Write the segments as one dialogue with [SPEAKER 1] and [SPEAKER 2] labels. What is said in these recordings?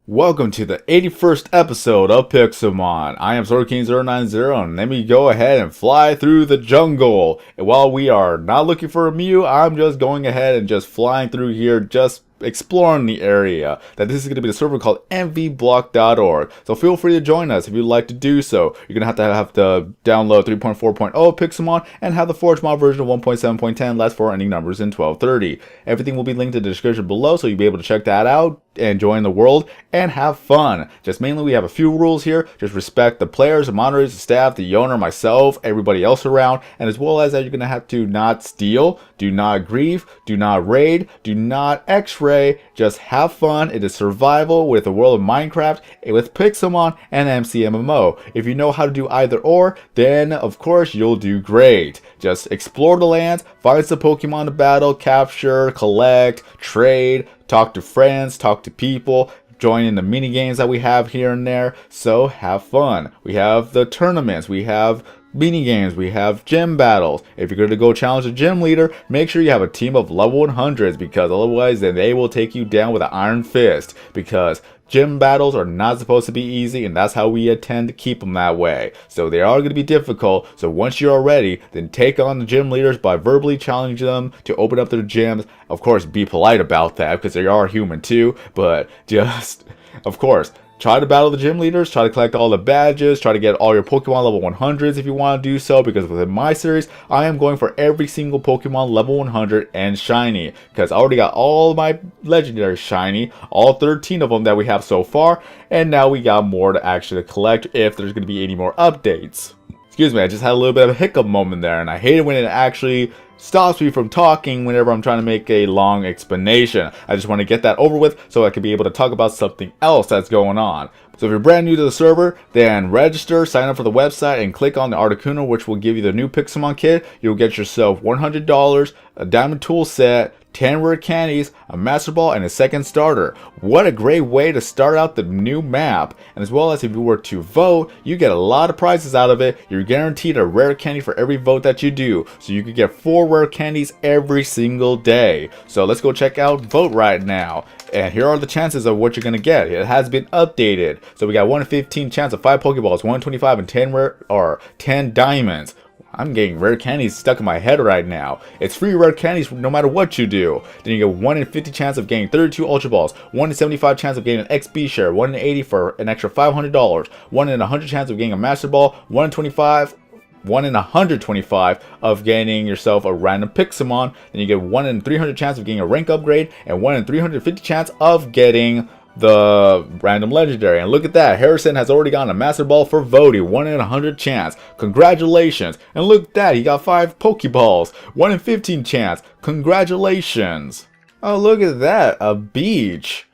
[SPEAKER 1] Welcome to the 81st episode of Pixelmon. I am SwordKing090 and let me go ahead and fly through the jungle. And while we are not looking for a Mew, I'm just going ahead and just flying through here, just exploring the area. That this is going to be the server called mvblock.org. So feel free to join us if you'd like to do so. You're going to have to download 3.4.0 Pixelmon and have the Forge mod version of 1.7.10, last four ending numbers in 1230. Everything will be linked in the description below, so you'll be able to check that out and join the world and have fun. Just mainly we have a few rules here. Just respect the players, the moderators, the staff, the owner, myself, everybody else around, and as well as that you're going to have to not steal, do not grieve, do not raid, do not x-ray, just have fun. It is survival with the world of Minecraft with Pixelmon and MCMMO. If you know how to do either or, then of course you'll do great. Just explore the lands, find some Pokemon to battle, capture, collect, trade, talk to friends, talk to people, join in the mini games that we have here and there. So have fun. We have the tournaments, we have mini games, we have gym battles. If you're going to go challenge a gym leader, make sure you have a team of level 100s, because otherwise then they will take you down with an iron fist, because gym battles are not supposed to be easy, and that's how we intend to keep them that way. So they are going to be difficult. So once you're ready, then take on the gym leaders by verbally challenging them to open up their gyms. Of course, be polite about that, because they are human too, but just, of course, try to battle the gym leaders, try to collect all the badges, try to get all your Pokemon level 100s if you want to do so, because within my series, I am going for every single Pokemon level 100 and shiny, because I already got all my legendary shiny, all 13 of them that we have so far, and now we got more to actually collect if there's going to be any more updates. Excuse me, I just had a little bit of a hiccup moment there, and I hate it when it actually stops me from talking whenever I'm trying to make a long explanation. I just want to get that over with so I can be able to talk about something else that's going on. So if you're brand new to the server, then register, sign up for the website, and click on the Articuno, which will give you the new Pixelmon kit. You'll get yourself $100, a diamond tool set, 10 rare candies, a master ball, and a second starter. What a great way to start out the new map. And as well as if you were to vote, you get a lot of prizes out of it. You're guaranteed a rare candy for every vote that you do. So you could get 4 rare candies every single day. So let's go check out Vote right now. And here are the chances of what you're going to get. It has been updated. So we got 1 in 15 chance of 5 Pokeballs, 1 in 25, and 10 rare or 10 diamonds. I'm getting rare candies stuck in my head right now. It's free rare candies no matter what you do. Then you get 1 in 50 chance of getting 32 Ultra Balls, 1 in 75 chance of getting an XP share, 1 in 80 for an extra $500, 1 in 100 chance of getting a Master Ball, 1 in 25, 1 in 125 of getting yourself a random Pixelmon. Then you get 1 in 300 chance of getting a rank upgrade, and 1 in 350 chance of getting the random legendary. And look at that, Harrison has already gotten a master ball for voting, 1 in 100 chance. Congratulations. And look at that, he got 5 Pokeballs, 1 in 15 chance. Congratulations. Oh, look at that, a beach.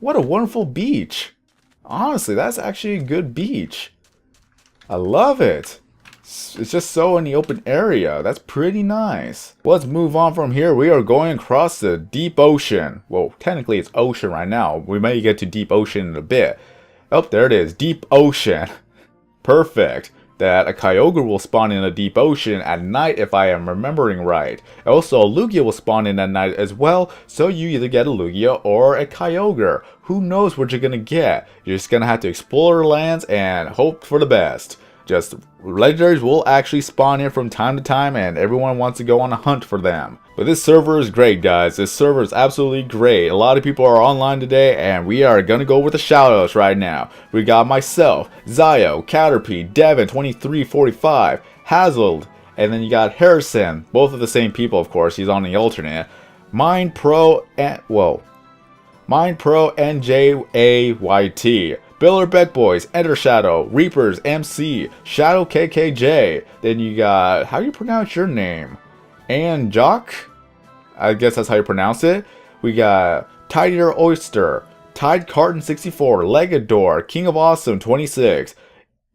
[SPEAKER 1] What a wonderful beach. Honestly, that's actually a good beach. I love it. It's just so in the open area. That's pretty nice. Let's move on from here. We are going across the deep ocean. Well, technically it's ocean right now. We may get to deep ocean in a bit. Oh, there it is. Deep ocean. Perfect. That a Kyogre will spawn in a deep ocean at night if I am remembering right. Also, a Lugia will spawn in at night as well. So you either get a Lugia or a Kyogre. Who knows what you're going to get. You're just going to have to explore the lands and hope for the best. Just legendaries will actually spawn in from time to time, and everyone wants to go on a hunt for them. But this server is great, guys. This server is absolutely great. A lot of people are online today, and we are gonna go with the shoutouts right now. We got myself, Zio, Caterpie, Devin 2345, Hazel, and then you got Harrison. Both of the same people, of course. He's on the alternate. Mind Pro NJAYT. Biller Beck Boys, Enter Shadow, Reapers MC, Shadow KKJ. Then you got, how do you pronounce your name? And Jock? I guess that's how you pronounce it. We got Tidier Oyster, Tide Carton 64, Legador, King of Awesome 26.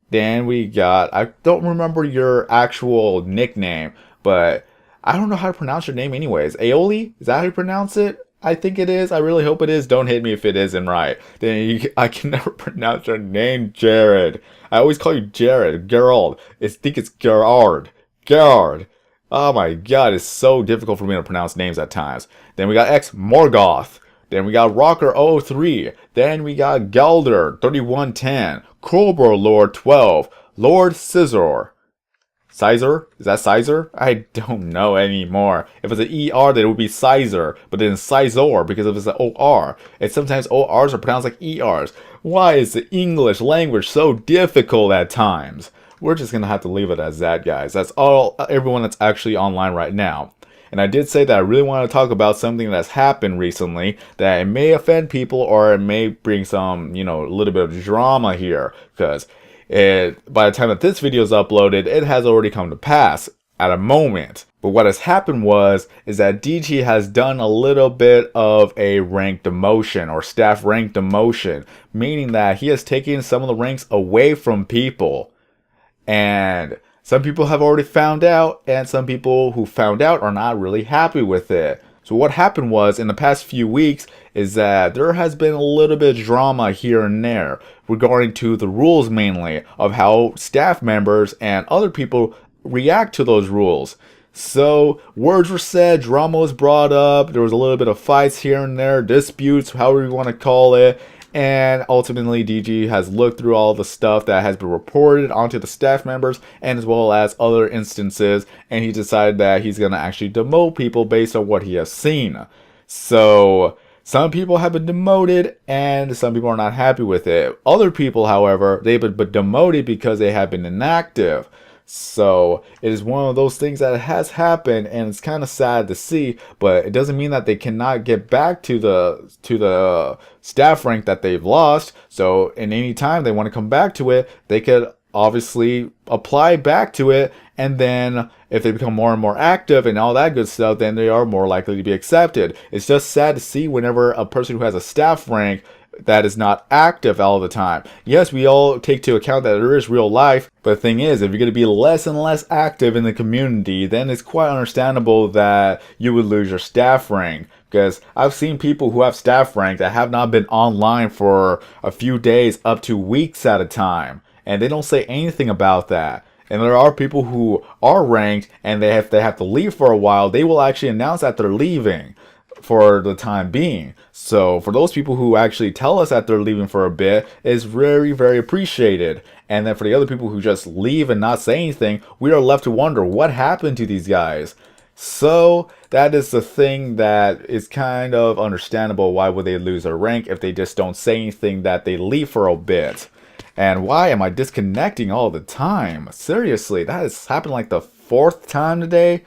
[SPEAKER 1] Then we got, I don't remember your actual nickname, but I don't know how to pronounce your name anyways. Aoli? Is that how you pronounce it? I think it is. I really hope it is. Don't hit me if it isn't right. I can never pronounce your name, Jared. I always call you Jared. Gerald. I think it's Gerard. Gerard. Oh my god, it's so difficult for me to pronounce names at times. Then we got X Morgoth. Then we got Rocker 003. Then we got Gelder 3110. Cobra Lord 12. Lord Scizor. Sizer? Is that Sizer? I don't know anymore. If it's an ER, then it would be Sizer, but then Sizor because if it's an OR. And sometimes ORs are pronounced like ERs. Why is the English language so difficult at times? We're just gonna have to leave it as that, guys. That's all, everyone that's actually online right now. And I did say that I really want to talk about something that's happened recently that it may offend people or it may bring some, a little bit of drama here. Because by the time that this video is uploaded, it has already come to pass at a moment. But what has happened is that DG has done a little bit of a rank demotion or staff rank demotion, meaning that he has taken some of the ranks away from people. And some people have already found out, and some people who found out are not really happy with it. So what happened was, in the past few weeks, is that there has been a little bit of drama here and there regarding to the rules mainly of how staff members and other people react to those rules. So words were said, drama was brought up, there was a little bit of fights here and there, disputes, however you want to call it. And ultimately, DG has looked through all the stuff that has been reported onto the staff members and as well as other instances, and he decided that he's going to actually demote people based on what he has seen. So some people have been demoted and some people are not happy with it. Other people, however, they've been demoted because they have been inactive. So it is one of those things that has happened, and it's kind of sad to see, but it doesn't mean that they cannot get back to the staff rank that they've lost. So in any time they want to come back to it, they could obviously apply back to it, and then if they become more and more active and all that good stuff, then they are more likely to be accepted. It's just sad to see whenever a person who has a staff rank that is not active all the time. Yes, we all take to account that there is real life, but the thing is, if you're going to be less and less active in the community, then it's quite understandable that you would lose your staff rank. Because I've seen people who have staff rank that have not been online for a few days up to weeks at a time, and they don't say anything about that. And there are people who are ranked and they have to leave for a while. They will actually announce that they're leaving for the time being. So for those people who actually tell us that they're leaving for a bit, is very, very appreciated. And then for the other people who just leave and not say anything, we are left to wonder what happened to these guys. So that is the thing that is kind of understandable. Why would they lose their rank if they just don't say anything that they leave for a bit? And why am I disconnecting all the time? Seriously, that has happened like the 4th time today.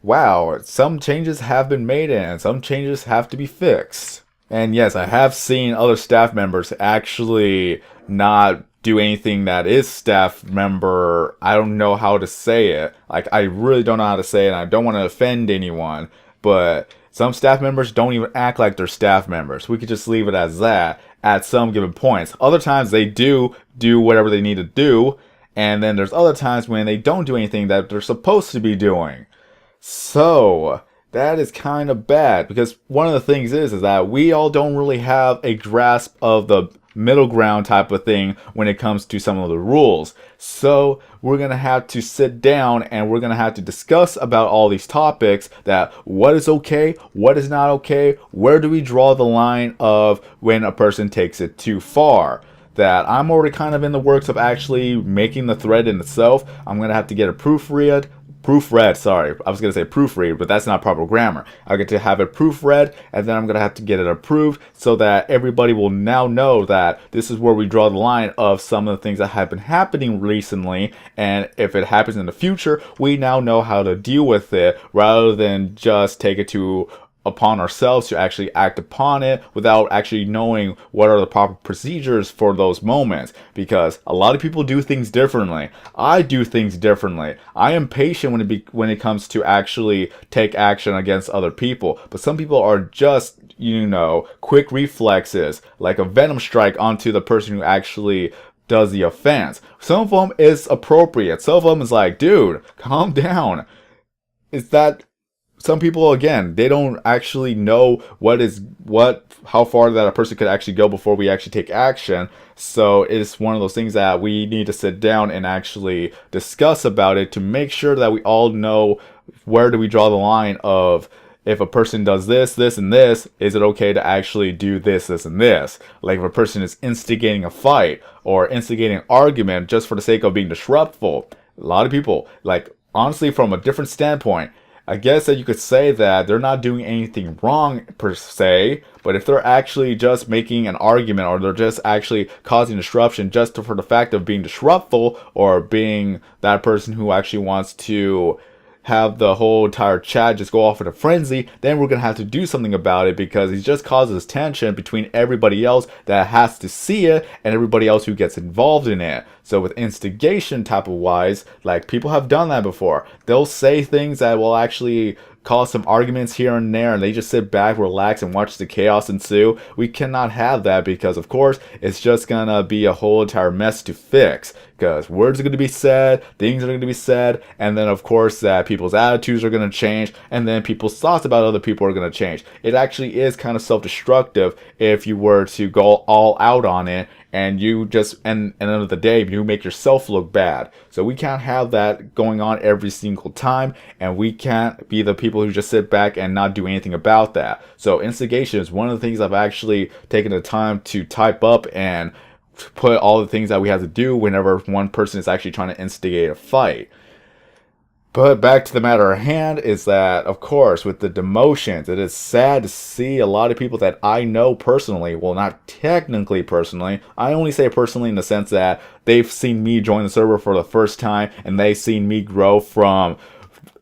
[SPEAKER 1] Wow, some changes have been made and some changes have to be fixed. And yes, I have seen other staff members actually not do anything that is staff member. I don't know how to say it. Like, I really don't know how to say it, and I don't want to offend anyone. But some staff members don't even act like they're staff members. We could just leave it as that at some given points. Other times they do whatever they need to do. And then there's other times when they don't do anything that they're supposed to be doing. So that is kind of bad, because one of the things is that we all don't really have a grasp of the middle ground type of thing when it comes to some of the rules. So we're going to have to sit down and we're going to have to discuss about all these topics, that what is okay, what is not okay, where do we draw the line of when a person takes it too far. That I'm already kind of in the works of actually making the thread in itself. I'm going to have to get a proofread, sorry. I was going to say proofread, but that's not proper grammar. I get to have it proofread, and then I'm going to have to get it approved so that everybody will now know that this is where we draw the line of some of the things that have been happening recently. And if it happens in the future, we now know how to deal with it rather than just take it upon ourselves to actually act upon it without actually knowing what are the proper procedures for those moments. Because a lot of people do things differently. I do things differently. I am patient when it comes to actually take action against other people. But some people are just, quick reflexes, like a venom strike onto the person who actually does the offense. Some of them is appropriate. Some of them is like, dude, calm down. Some people, again, they don't actually know how far that a person could actually go before we actually take action. So it's one of those things that we need to sit down and actually discuss about it to make sure that we all know where do we draw the line of if a person does this, this, and this, is it okay to actually do this, this, and this? Like if a person is instigating a fight or instigating an argument just for the sake of being disruptful. A lot of people, like honestly, from a different standpoint, I guess that you could say that they're not doing anything wrong per se, but if they're actually just making an argument or they're just actually causing disruption just for the fact of being disruptful or being that person who actually wants to have the whole entire chat just go off in a frenzy, then we're going to have to do something about it because it just causes tension between everybody else that has to see it and everybody else who gets involved in it. So with instigation type of wise, like people have done that before. They'll say things that will actually cause some arguments here and there, and they just sit back, relax, and watch the chaos ensue. We cannot have that because, of course, it's just gonna be a whole entire mess to fix. Because words are going to be said, things are going to be said, and then, of course, that people's attitudes are going to change, and then people's thoughts about other people are going to change. It actually is kind of self-destructive if you were to go all out on it, and you just, and at the end of the day, you make yourself look bad. So we can't have that going on every single time, and we can't be the people who just sit back and not do anything about that. So instigation is one of the things I've actually taken the time to type up and put all the things that we have to do whenever one person is actually trying to instigate a fight. But back to the matter at hand is that, of course, with the demotions, it is sad to see a lot of people that I know personally, well, not technically personally, I only say personally in the sense that they've seen me join the server for the first time, and they've seen me grow from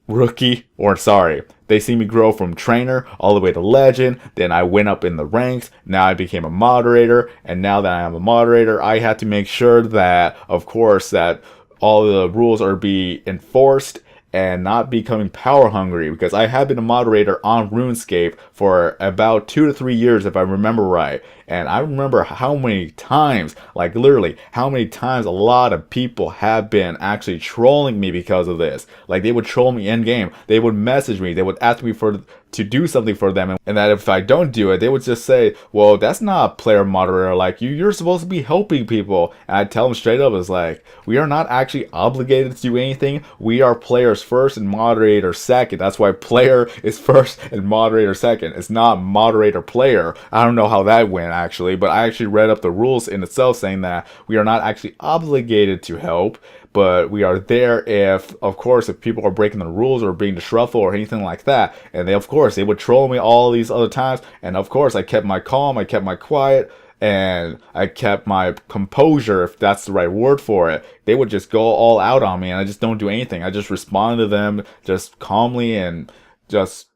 [SPEAKER 1] they see me grow from trainer all the way to legend. Then I went up in the ranks. Now I became a moderator. And now that I am a moderator, I had to make sure that, of course, that all the rules are be enforced and not becoming power hungry, because I have been a moderator on RuneScape for about 2 to 3 years if I remember right. And I remember how many times, like literally how many times a lot of people have been actually trolling me because of this. Like they would troll me in game, they would message me, they would ask me to do something for them, and that if I don't do it, they would just say, well, that's not a player moderator like you, you're supposed to be helping people. And I tell them straight up, it's like, we are not actually obligated to do anything. We are players first and moderator second. That's why player is first and moderator second. It's not moderator player. I don't know how that went actually, but I actually read up the rules in itself saying that we are not actually obligated to help, but we are there if, of course, if people are breaking the rules or being disruptive or anything like that. And they, of course, they would troll me all these other times. And of course, I kept my calm, I kept my quiet, and I kept my composure, if that's the right word for it. They would just go all out on me, and I just don't do anything. I just respond to them just calmly and just,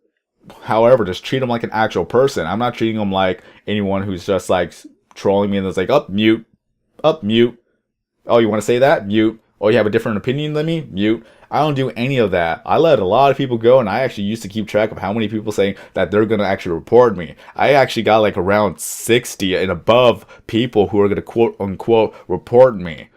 [SPEAKER 1] however, just treat them like an actual person. I'm not treating them like anyone who's just like trolling me and it's like, up, mute, mute. Oh, you want to say that? Mute. Oh, you have a different opinion than me? Mute. I don't do any of that. I let a lot of people go, and I actually used to keep track of how many people saying that they're going to actually report me. I actually got like around 60 and above people who are going to quote unquote report me.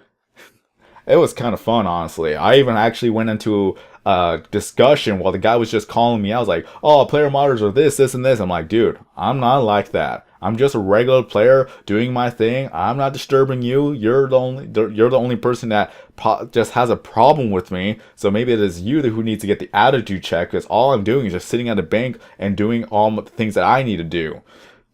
[SPEAKER 1] It was kind of fun, honestly. I even actually went into a discussion while the guy was just calling me. I was like, oh, player modders are this, this, and this. I'm like, dude, I'm not like that. I'm just a regular player doing my thing. I'm not disturbing you. You're the only person that just has a problem with me. So maybe it is you who needs to get the attitude check, because all I'm doing is just sitting at a bank and doing all the things that I need to do.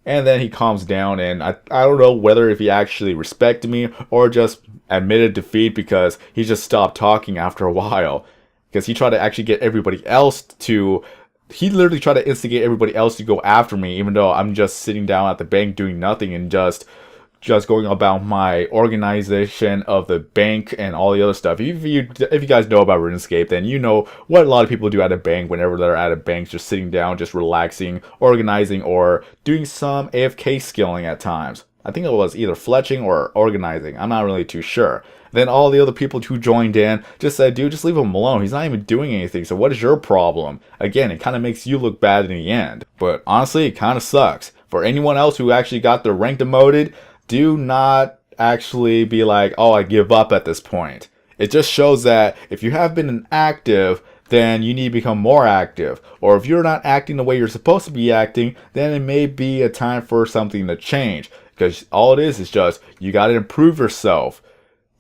[SPEAKER 1] And then he calms down, and I don't know whether if he actually respected me or just admitted defeat, because he just stopped talking after a while. Because he tried to actually get everybody else to... He literally tried to instigate everybody else to go after me, even though I'm just sitting down at the bank doing nothing and just going about my organization of the bank and all the other stuff. If you guys know about RuneScape, then you know what a lot of people do at a bank whenever they're at a bank, just sitting down, just relaxing, organizing, or doing some AFK skilling at times. I think it was either fletching or organizing. I'm not really too sure. Then all the other people who joined in just said, dude, just leave him alone. He's not even doing anything. So what is your problem? Again, it kind of makes you look bad in the end. But honestly, it kind of sucks. For anyone else who actually got their rank demoted, do not actually be like, oh, I give up at this point. It just shows that if you have been inactive, then you need to become more active. Or if you're not acting the way you're supposed to be acting, then it may be a time for something to change. Because all it is just, you got to improve yourself.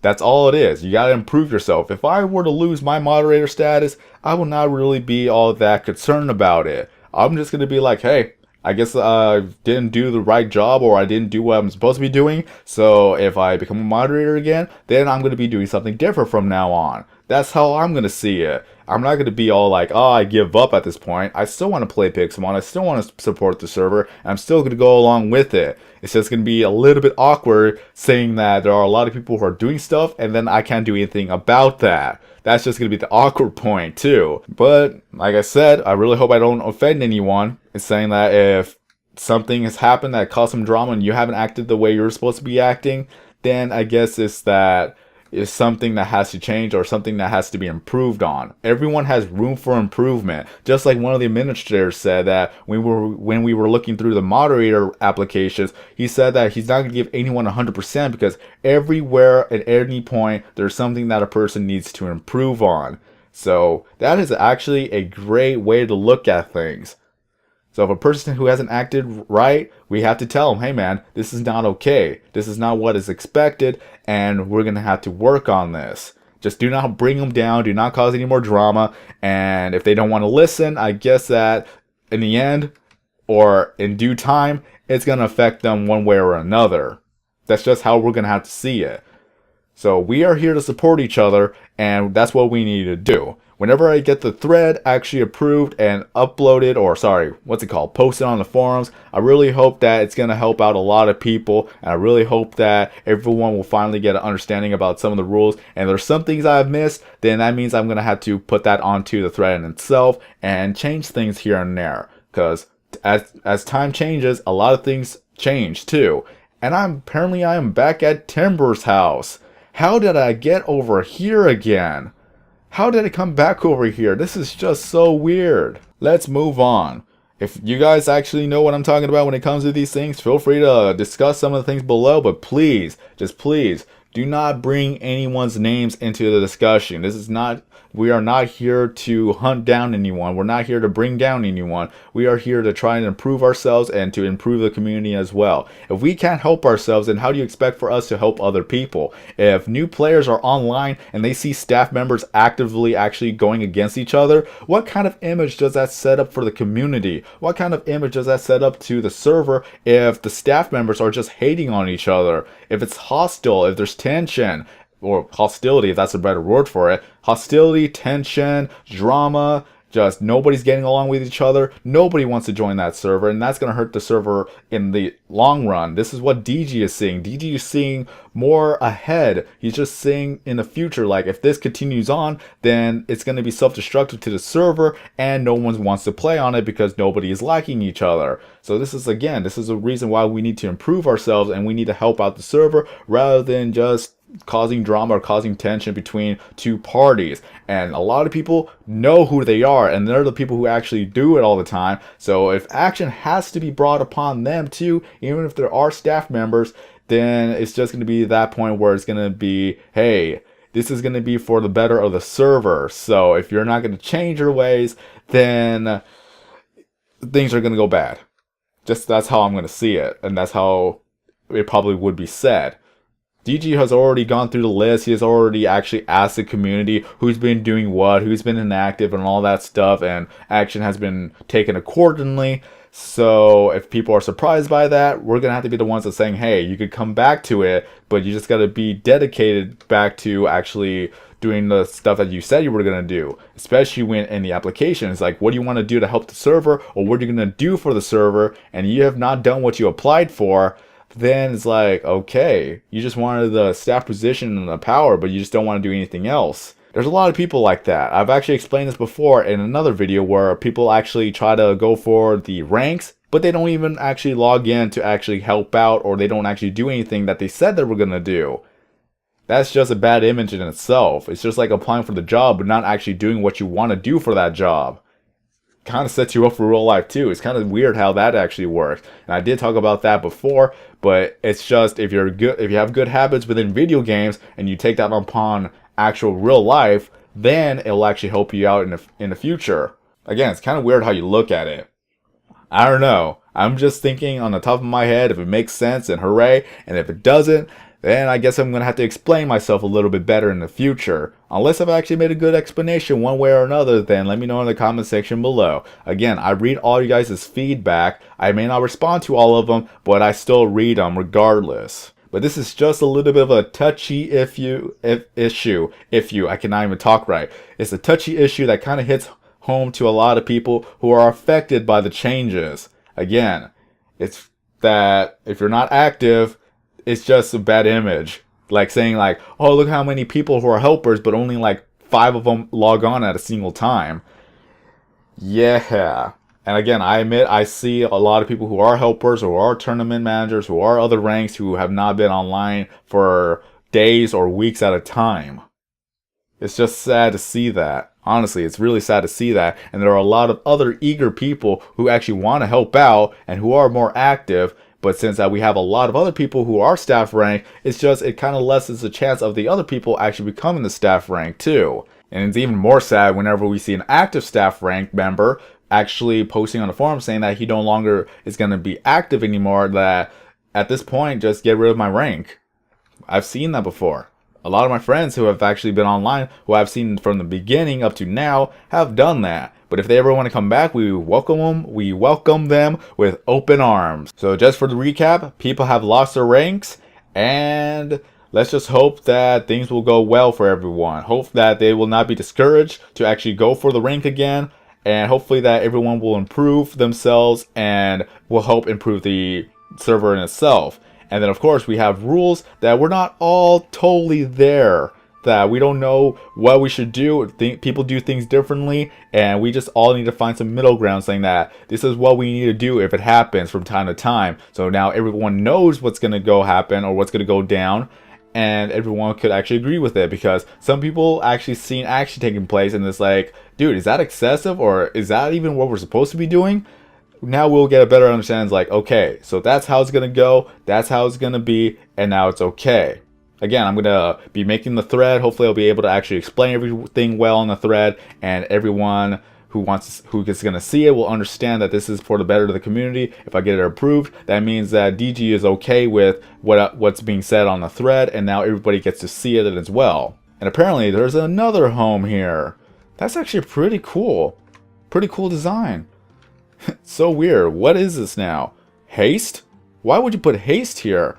[SPEAKER 1] That's all it is. You got to improve yourself. If I were to lose my moderator status, I would not really be all that concerned about it. I'm just going to be like, hey, I guess I didn't do the right job, or I didn't do what I'm supposed to be doing. So if I become a moderator again, then I'm going to be doing something different from now on. That's how I'm going to see it. I'm not going to be all like, oh, I give up at this point. I still want to play Pixelmon. I still want to support the server. And I'm still going to go along with it. It's just going to be a little bit awkward saying that there are a lot of people who are doing stuff and then I can't do anything about that. That's just going to be the awkward point too. But like I said, I really hope I don't offend anyone in saying that if something has happened that caused some drama and you haven't acted the way you're supposed to be acting, then I guess it's that is something that has to change or something that has to be improved on. Everyone has room for improvement. Just like one of the administrators said that when we were looking through the moderator applications, he said that he's not going to give anyone 100% because everywhere at any point there's something that a person needs to improve on. So that is actually a great way to look at things. So if a person who hasn't acted right, we have to tell them, hey man, this is not okay. This is not what is expected, and we're going to have to work on this. Just do not bring them down. Do not cause any more drama. And if they don't want to listen, I guess that in the end, or in due time, it's going to affect them one way or another. That's just how we're going to have to see it. So we are here to support each other, and that's what we need to do. Whenever I get the thread actually approved and uploaded, or posted on the forums, I really hope that it's going to help out a lot of people, and I really hope that everyone will finally get an understanding about some of the rules. And if there's some things I've missed, then that means I'm going to have to put that onto the thread in itself and change things here and there. Because as time changes, a lot of things change too. And apparently I am back at Timber's house. How did I get over here again? How did it come back over here? This is just so weird. Let's move on. If you guys actually know what I'm talking about when it comes to these things, feel free to discuss some of the things below. But please, just please, do not bring anyone's names into the discussion. We are not here to hunt down anyone. We're not here to bring down anyone. We are here to try and improve ourselves and to improve the community as well. If we can't help ourselves, then how do you expect for us to help other people? If new players are online and they see staff members actively actually going against each other, what kind of image does that set up for the community? What kind of image does that set up to the server if the staff members are just hating on each other? If it's hostile, if there's tension, or hostility, if that's a better word for it. Hostility, tension, drama, just nobody's getting along with each other. Nobody wants to join that server, and that's going to hurt the server in the long run. This is what DG is seeing. DG is seeing more ahead. He's just seeing in the future, like if this continues on, then it's going to be self-destructive to the server, and no one wants to play on it because nobody is liking each other. So this is a reason why we need to improve ourselves, and we need to help out the server rather than just causing drama or causing tension between two parties. And a lot of people know who they are, and they're the people who actually do it all the time. So if action has to be brought upon them too, even if there are staff members, then it's just going to be that point where it's going to be, hey, this is going to be for the better of the server. So if you're not going to change your ways, then things are going to go bad. Just that's how I'm going to see it, and that's how it probably would be said. DG has already gone through the list. He has already actually asked the community who's been doing what, who's been inactive, and all that stuff, and action has been taken accordingly. So if people are surprised by that, we're going to have to be the ones that saying, hey, you could come back to it, but you just got to be dedicated back to actually doing the stuff that you said you were going to do, especially when in the application. It's like, what do you want to do to help the server, or what are you going to do for the server, and you have not done what you applied for. Then it's like, okay, you just wanted the staff position and the power, but you just don't want to do anything else. There's a lot of people like that. I've actually explained this before in another video where people actually try to go for the ranks, but they don't even actually log in to actually help out, or they don't actually do anything that they said they were going to do. That's just a bad image in itself. It's just like applying for the job, but not actually doing what you want to do for that job. Kind of sets you up for real life too. It's kind of weird how that actually works. And I did talk about that before, but it's just if you have good habits within video games and you take that upon actual real life, then it'll actually help you out in the future. Again, it's kind of weird how you look at it. I don't know. I'm just thinking on the top of my head. If it makes sense, then hooray. And if it doesn't, then I guess I'm going to have to explain myself a little bit better in the future. Unless I've actually made a good explanation one way or another, then let me know in the comment section below. Again, I read all you guys' feedback. I may not respond to all of them, but I still read them regardless. But this is just a little bit of a touchy issue. I cannot even talk right. It's a touchy issue that kind of hits home to a lot of people who are affected by the changes. Again, it's that if you're not active, it's just a bad image. Like saying like, oh, look how many people who are helpers, but only like 5 of them log on at a single time. Yeah. And again, I admit I see a lot of people who are helpers, who are tournament managers, who are other ranks, who have not been online for days or weeks at a time. It's just sad to see that. Honestly, it's really sad to see that. And there are a lot of other eager people who actually want to help out and who are more active. But since we have a lot of other people who are staff rank, it kind of lessens the chance of the other people actually becoming the staff rank too. And it's even more sad whenever we see an active staff rank member actually posting on the forum saying that he no longer is going to be active anymore, that at this point, just get rid of my rank. I've seen that before. A lot of my friends who have actually been online, who I've seen from the beginning up to now, have done that. But if they ever want to come back, we welcome them with open arms. So just for the recap, people have lost their ranks, and let's just hope that things will go well for everyone. Hope that they will not be discouraged to actually go for the rank again, and hopefully that everyone will improve themselves and will help improve the server in itself. And then of course we have rules that we're not all totally there, that we don't know what we should do. People do things differently, and we just all need to find some middle ground saying that this is what we need to do if it happens from time to time. So now everyone knows what's going to go happen or what's going to go down, and everyone could actually agree with it, because some people actually seen action taking place and it's like, dude, is that excessive, or is that even what we're supposed to be doing? Now we'll get a better understanding. It's like, okay, so that's how it's going to go, that's how it's going to be, and now it's okay. Again, I'm going to be making the thread. Hopefully I'll be able to actually explain everything well on the thread, and everyone who is going to see it will understand that this is for the better of the community. If I get it approved, that means that DG is okay with what's being said on the thread, and now everybody gets to see it as well. And apparently there's another home here. That's actually pretty cool. Pretty cool design. So weird. What is this now? Haste? Why would you put haste here?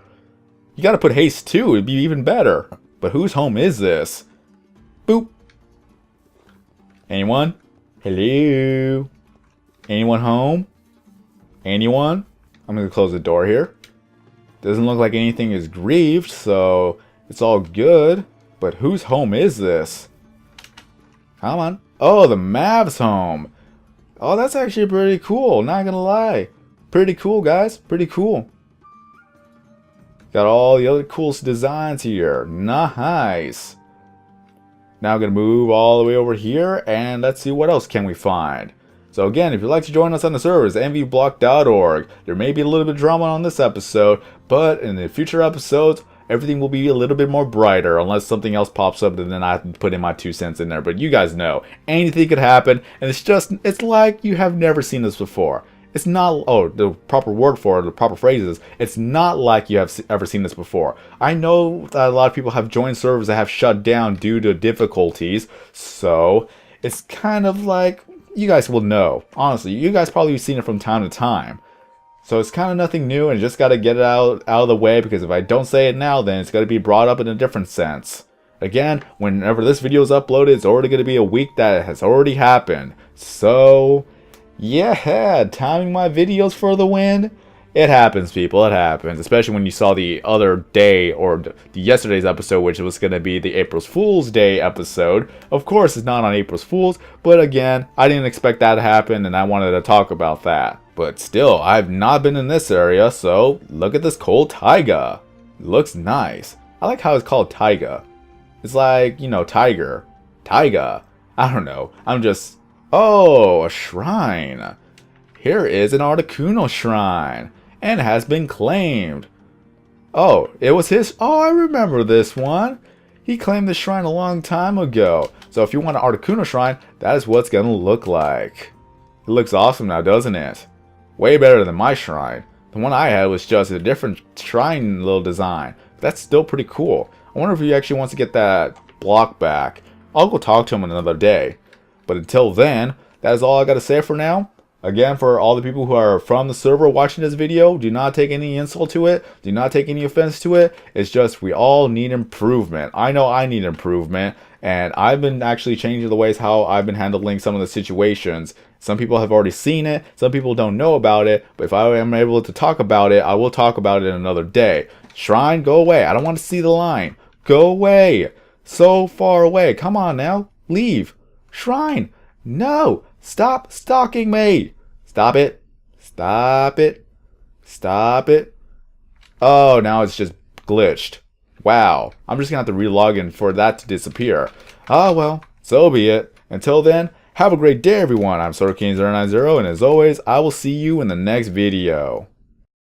[SPEAKER 1] You gotta put haste too, it'd be even better. But whose home is this? Boop. Anyone? Hello? Anyone home? Anyone? I'm gonna close the door here. Doesn't look like anything is grieved, so it's all good. But whose home is this? Come on. Oh, the Mavs home. Oh, that's actually pretty cool, not gonna lie. Pretty cool, guys. Pretty cool. Got all the other cool designs here. Nice. Now I'm going to move all the way over here, and let's see what else can we find. So again, if you'd like to join us on the servers, mvblock.org. There may be a little bit of drama on this episode, but in the future episodes, everything will be a little bit more brighter, unless something else pops up, and then I have to put in my 2 cents in there. But you guys know, anything could happen, and it's like you have never seen this before. It's not, oh, the proper word for it, the proper phrases, it's not like you have ever seen this before. I know that a lot of people have joined servers that have shut down due to difficulties, so it's kind of like, you guys will know. Honestly, you guys probably have seen it from time to time. So it's kind of nothing new, and just got to get it out of the way, because if I don't say it now, then it's going to be brought up in a different sense. Again, whenever this video is uploaded, it's already going to be a week that it has already happened. So yeah, timing my videos for the win. It happens, people, it happens. Especially when you saw the other day, or the yesterday's episode, which was going to be the April Fool's Day episode. Of course, it's not on April Fool's, but again, I didn't expect that to happen, and I wanted to talk about that. But still, I've not been in this area, so look at this cool taiga. It looks nice. I like how it's called taiga. It's like, you know, tiger. Taiga. I don't know. I'm just... Oh, a shrine. Here is an Articuno shrine, and it has been claimed. Oh, it was his... Oh, I remember this one. He claimed this shrine a long time ago. So if you want an Articuno shrine, that is what it's going to look like. It looks awesome now, doesn't it? Way better than my shrine. The one I had was just a different shrine little design. That's still pretty cool. I wonder if he actually wants to get that block back. I'll go talk to him another day. But until then, that is all I got to say for now. Again, for all the people who are from the server watching this video, do not take any insult to it. Do not take any offense to it. It's just we all need improvement. I know I need improvement. And I've been actually changing the ways how I've been handling some of the situations. Some people have already seen it. Some people don't know about it. But if I am able to talk about it, I will talk about it another day. Shrine, go away. I don't want to see the line. Go away. So far away. Come on now. Leave. Shrine. No. Stop stalking me. Stop it. Stop it. Stop it. Oh, now it's just glitched. Wow. I'm just going to have to relog in for that to disappear. Oh, well. So be it. Until then, have a great day, everyone. I'm SorkingZero90, and as always, I will see you in the next video.